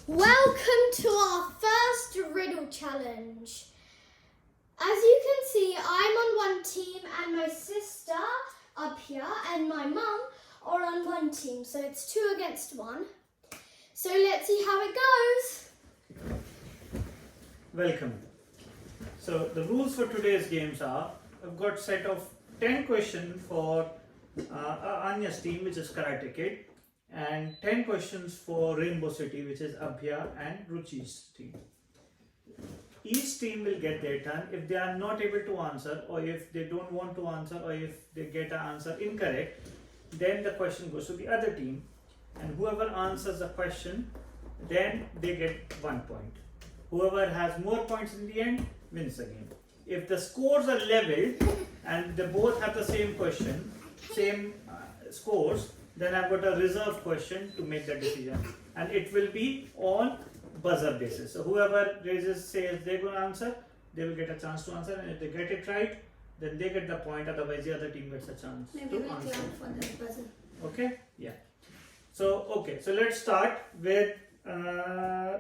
Welcome to our first riddle challenge. As you can see, I'm on one team and my sister up here and my mum are on one team. So it's 2 against 1. So let's see how it goes. Welcome. So the rules for today's games are, I've got a set of 10 questions for Anya's team, which is Karate Kid, and 10 questions for Rainbow City, which is Abhya and Ruchi's team. Each team will get their turn. If they are not able to answer, or if they don't want to answer, or if they get an answer incorrect, then the question goes to the other team, and whoever answers the question, then they get 1 point. Whoever has more points in the end wins the game. If the scores are leveled and they both have the same question, same scores, then I've got a reserve question to make the decision, and it will be on buzzer basis. So whoever says they're going to answer, they will get a chance to answer, and if they get it right, then they get the point. Otherwise, the other team gets a chance Maybe to we'll answer. clap for the buzzer. Okay, yeah. So let's start with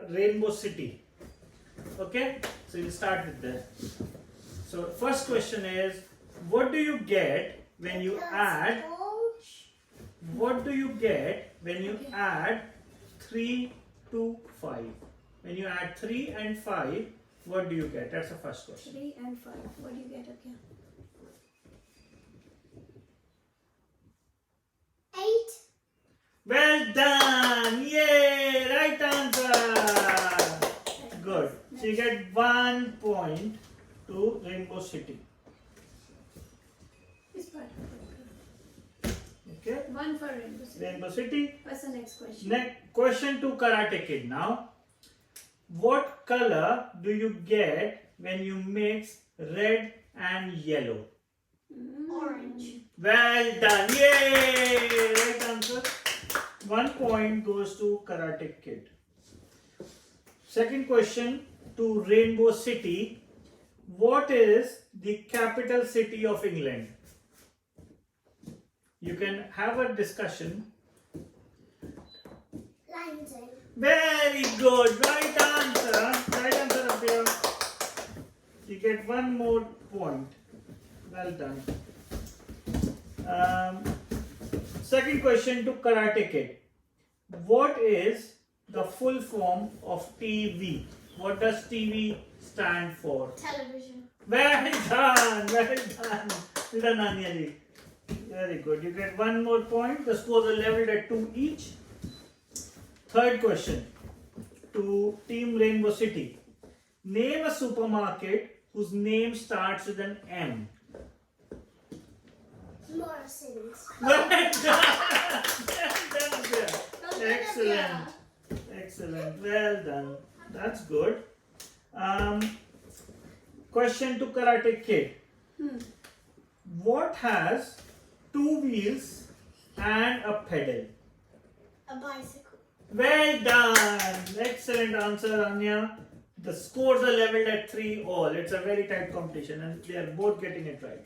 Rainbow City. Okay, so we'll start with that. So first question is, what do you get when you add? What do you get when you add 3 to 5? When you add 3 and 5, what do you get? That's the first question. 3 and 5. What do you get again? 8. Well done! Yay! Right answer! Good. So you get 1 point to Rainbow City. This part. Okay? 1 for Rainbow City. Rainbow City. What's the next question? Next question to Karate Kid now. What color do you get when you mix red and yellow? Orange. Well done! Yay! Right answer. 1 point goes to Karate Kid. Second question to Rainbow City. What is the capital city of England? You can have a discussion. London. Very good. Right answer. Right answer up here. You get 1 more point. Well done. Second question to Karate Kid. What is the full form of TV? What does TV stand for? Television. Well done. Well done. Well done, Anya ji. Very good. You get 1 more point. The scores are leveled at 2 each. Third question to Team Rainbow City. Name a supermarket whose name starts with an M. Morrison's. Well done. Well done, Abhya. Excellent. Excellent. Well done. That's good. Question to Karate Kid. What has 2 wheels and a pedal? A bicycle. Well done! Excellent answer, Anya. The scores are leveled at 3 all. It's a very tight competition and they are both getting it right.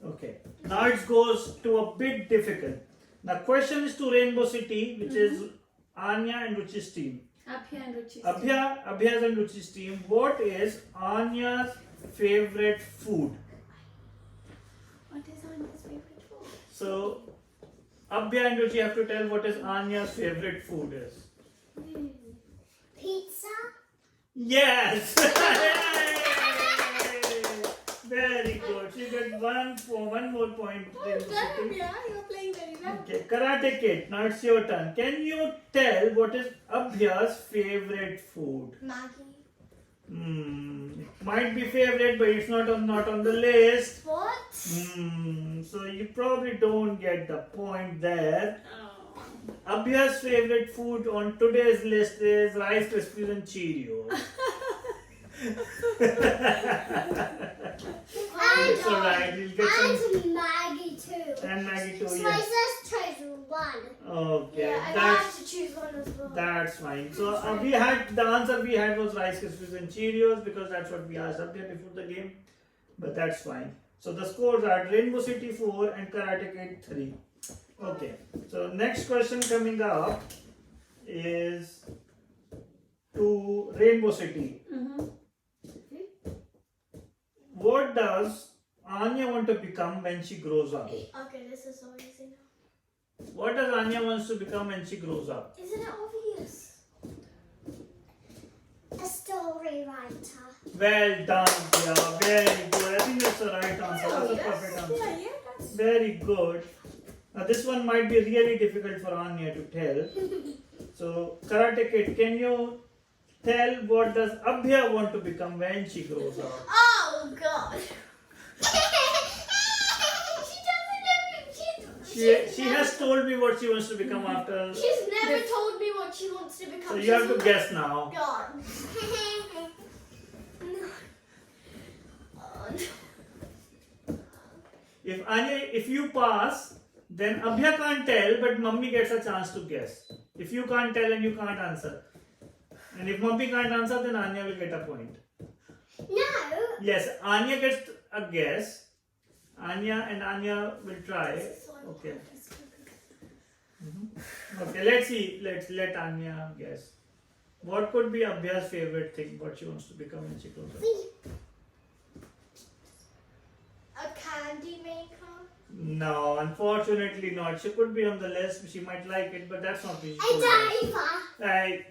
Okay. Now it goes to a bit difficult. The question is to Rainbow City, which is Anya and Ruchi's team. Abhya and Ruchi's. Abhya's and Ruchi's team. What is Anya's favorite food? What is Anya's favorite food? So, Abhya and Ruchi have to tell what is Anya's favorite food is. Pizza. Yes! Very good. So you get 1 more point. Rainbow City. You're playing very well. Okay, Karate Kid. Now it's your turn. Can you tell what is Abhya's favorite food? Maggie. It might be favorite, but it's not on the list. What? So you probably don't get the point there. Oh. Abhya's favorite food on today's list is Rice Krispies and Cheerios. It's alright, you'll get some. And Maggie too. And Maggie too, So yeah. I just chose 1. Okay, Yeah, and I have to choose 1 as well. that's fine. So the answer we had was Rice Krispies and Cheerios because that's what we asked up there before the game. But that's fine. So the scores are Rainbow City 4 and Karate Kid 3. Okay, so next question coming up is Rainbow City. What does Anya want to become when she grows up? Okay, this is so easy now. What does Anya wants to become when she grows up? Isn't it obvious? A story writer. Well done, yeah, very good. I think that's the right answer. That's a perfect answer. Very good. Now this one might be really difficult for Anya to tell. So, Karate Kid, can you tell what does Abhya want to become when she grows up? Oh God. She has told me what she wants to become after. She's never told me what she wants to become. So you have to guess now. God. No. Oh, no. If you pass, then Abhya can't tell, but Mummy gets a chance to guess. If you can't tell and you can't answer, and if Mummy can't answer, then Anya will get a point. No. Yes, Anya gets a guess. Anya will try. Okay. Okay, let's see. Let Anya guess. What could be Abhya's favorite thing? What she wants to become when she grows up? A candy maker. No, unfortunately not. She could be on the list. She might like it, but that's not what she A told us. diver. Right.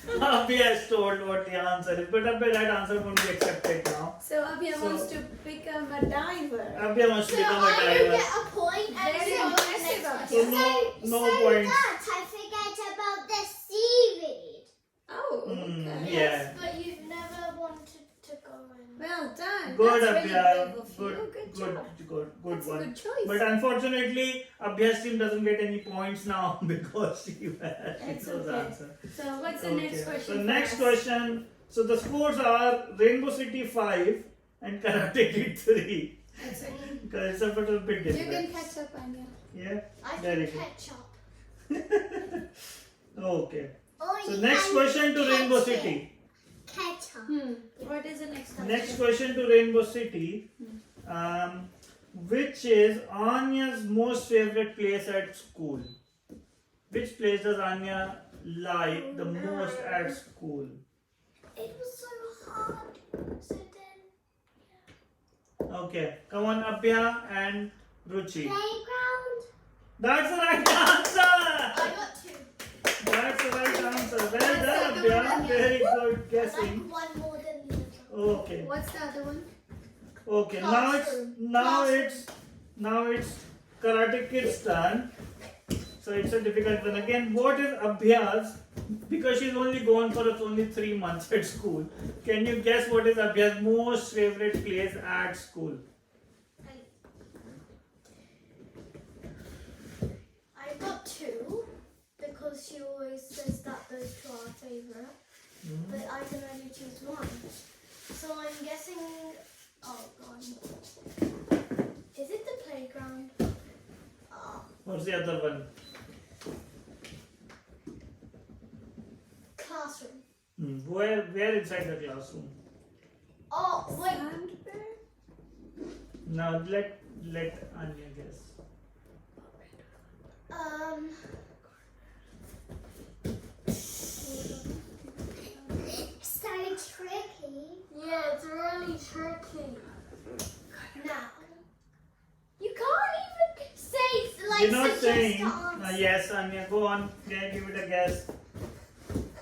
Abhya has told what the answer is, but Abhya, that answer won't be accepted now. So Abhya wants to become a diver. Abhya wants to So become a I will diver. get a point and Very so impressive, next So question. no points. I forget about the seaweed. Oh, Mm, okay. yeah. Yes, but you've never wanted to go in. Well done. Good, That's Abhya. really brave of you. Good job. That's a one. good choice. But unfortunately, Abhya's team doesn't get any points now because she knows It's the okay. answer. So what's the next question? So for next us? question. So the scores are Rainbow City 5 and Karate Kid 3. It's okay. Because it's a little bit You different. can catch up, Anya. Yeah. I Very can good. catch up. Okay. Oh, So you next can question to catch Rainbow it. City. Catch up. What is the next question? Next question to Rainbow City. Which is Anya's most favorite place at school? Which place does Anya like the most at school? It was so hard. So then, Okay, come on, Abhya and Ruchi. playground. That's the right answer! I got two. That's the right answer. Well done, That's the Abhya. one, Very good I guessing. like one more than the other. Okay. What's the other one? Okay, Classroom. now it's Karate Kid's turn. So it's a difficult one. Again, what is Abhya's? Because she's only gone for only 3 months at school. Can you guess what is Abhya's most favorite place at school? I got two because she always says that those two are favorite. But I can only choose one. So I'm guessing. Oh God. Is it the playground? What's the other one? Classroom. Where inside the classroom? Oh wait. Sandberg? Now let Anya guess. So tricky. Yeah, it's really tricky. Now, you can't even say like You're not suggest saying. the answer. Yes, Anya, go on. Can give it a guess.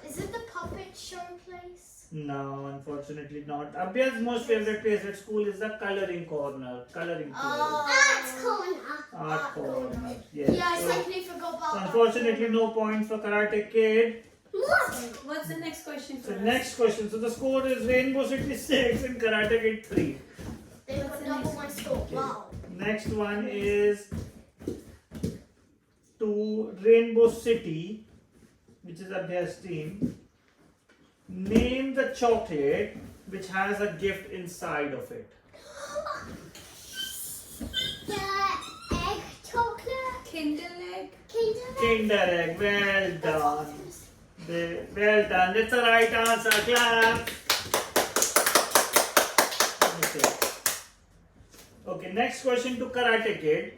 Is it the puppet show place? No, unfortunately not. Abhya's most favorite place at school is the coloring corner. Coloring corner. Art corner. Art corner. Yes. Yeah, I So, simply forgot about that. unfortunately, no points for Karate Kid. What? What's the next question for So us? next question. So the score is Rainbow City 6 and Karate Kid 3. They got double my score. Okay. Wow. Next one is to Rainbow City, which is Abhya's team. Name the chocolate which has a gift inside of it. The egg chocolate. Kinder Egg? Kinder Egg. Well done. Well done. That's the right answer. Clap. Okay, next question to Karate Kid.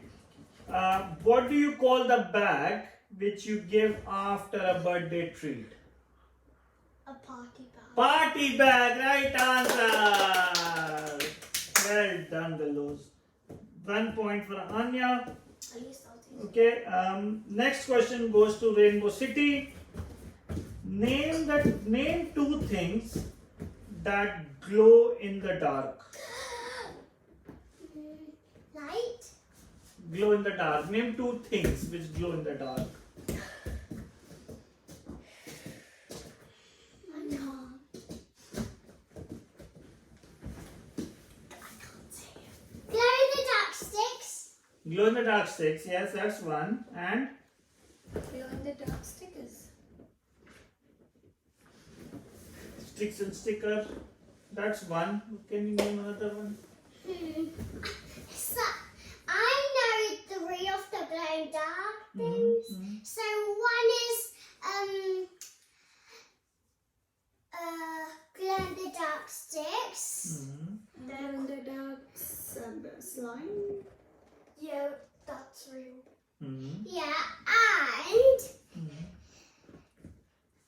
What do you call the bag which you give after a birthday treat? A party bag. Party bag, right answer. Well done, Gallows. 1 point for Anya. At least I'll take Okay. Next question goes to Rainbow City. Name two things that glow in the dark. Light. Glow in the dark. Name two things which glow in the dark. I can't. Glow in the dark sticks. Glow in the dark sticks. Yes, that's one. And Glow in the dark stickers. sticks and sticker. That's one. Can you name another one? So, I know three of the glow in dark things. Mhm. So one is glow in the dark sticks. Mhm. Glow in the dark slime. Yeah, that's real. Mhm. Yeah, and Mhm.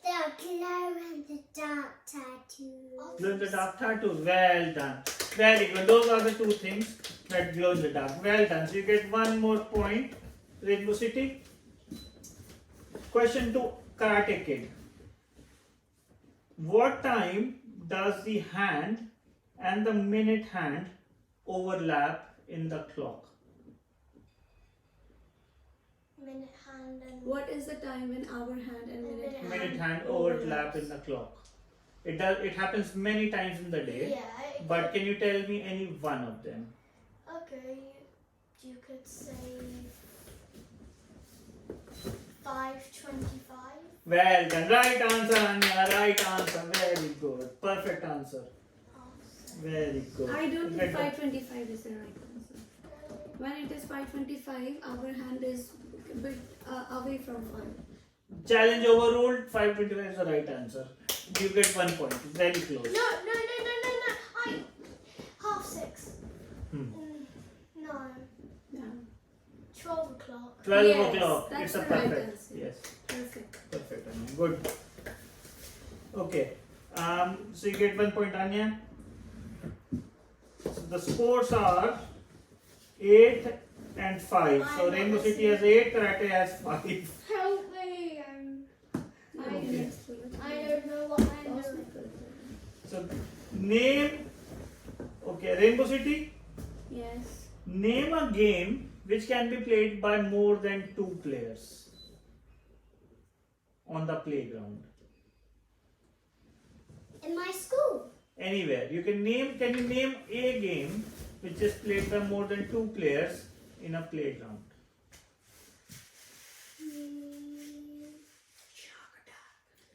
the glow in the dark tattoo. Glow in the dark tattoos. Well done. Very good. Those are the two things that glow in the dark. Well done. So you get one more point. Rainbow City. Question 2. Karate Kid. What time does the hand and the minute hand overlap in the clock? Minute hand and What is the time when hour hand and minute hand? Minute hand overlap in the clock. It happens many times in the day. yeah. But can you tell me any one of them? Okay, you could say 5:25. Well done. Right answer, Anya. Right answer. Very good. Perfect answer. Very good. I don't You think get 525 is the right answer. When it is 525, our hand is a bit away from 5. the challenge overruled. 525 is the right answer. You get 1 point. Very close. No. I 6:30. Hmm. No, Yeah. 12 o'clock. 12 Yes, o'clock. that's It's a the right perfect. answer. Yes. Perfect. Perfect, Anya. Good. Okay. So you get 1 point, Anya. So the scores are 8 and 5. So Rainbow City has 8, Karate has 5. Help me! Okay. I don't know what I'm doing. So name. Okay, Rainbow City. Yes. Name a game which can be played by more than 2 players on the playground. In my school. Anywhere. Can you name a game which is played by more than 2 players in a playground?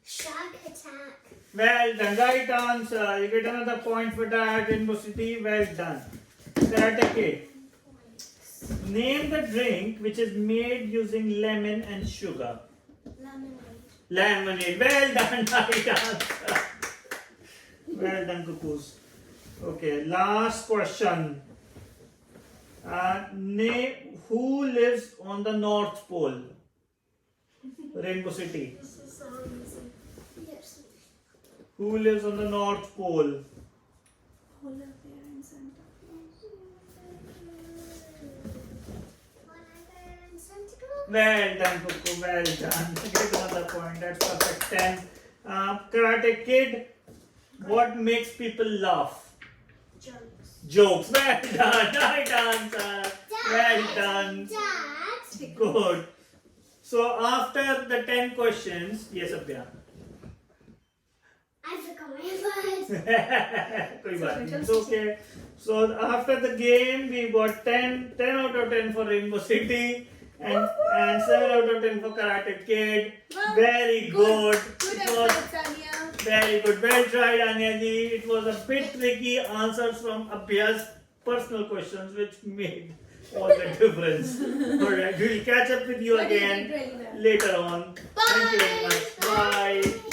Shark attack. Well done. Right answer. You get another point for that, Rainbow City. Well done. Karate Kid. Name the drink which is made using lemon and sugar. Lemonade. Lemonade. Well done. Right answer. Well done, cuckoos. Okay, last question. Name who lives on the North Pole? Rainbow City. This is so easy. Yes. Who lives on the North Pole? Polar bear and Santa. Well done, Cuckoo. Well done. Get another point. That's perfect. 10. Karate Kid. What makes people laugh? Jokes. Jokes. Well done. Right answer. Well done. Dad. Good. So after the 10 questions, yes, Abhya. I forgot my words. कोई बात नहीं. It's okay. So after the game, we got 10 out of 10 for Rainbow City and 7 out of 10 for Karate Kid. Well, Very good. Good It was effort, Tanya. very good. Well tried, Anya ji. It was a bit tricky answers from Abhya's personal questions which made all the difference. Alright, we'll catch up with you But you again did really well. later on. Thank you very much. Bye.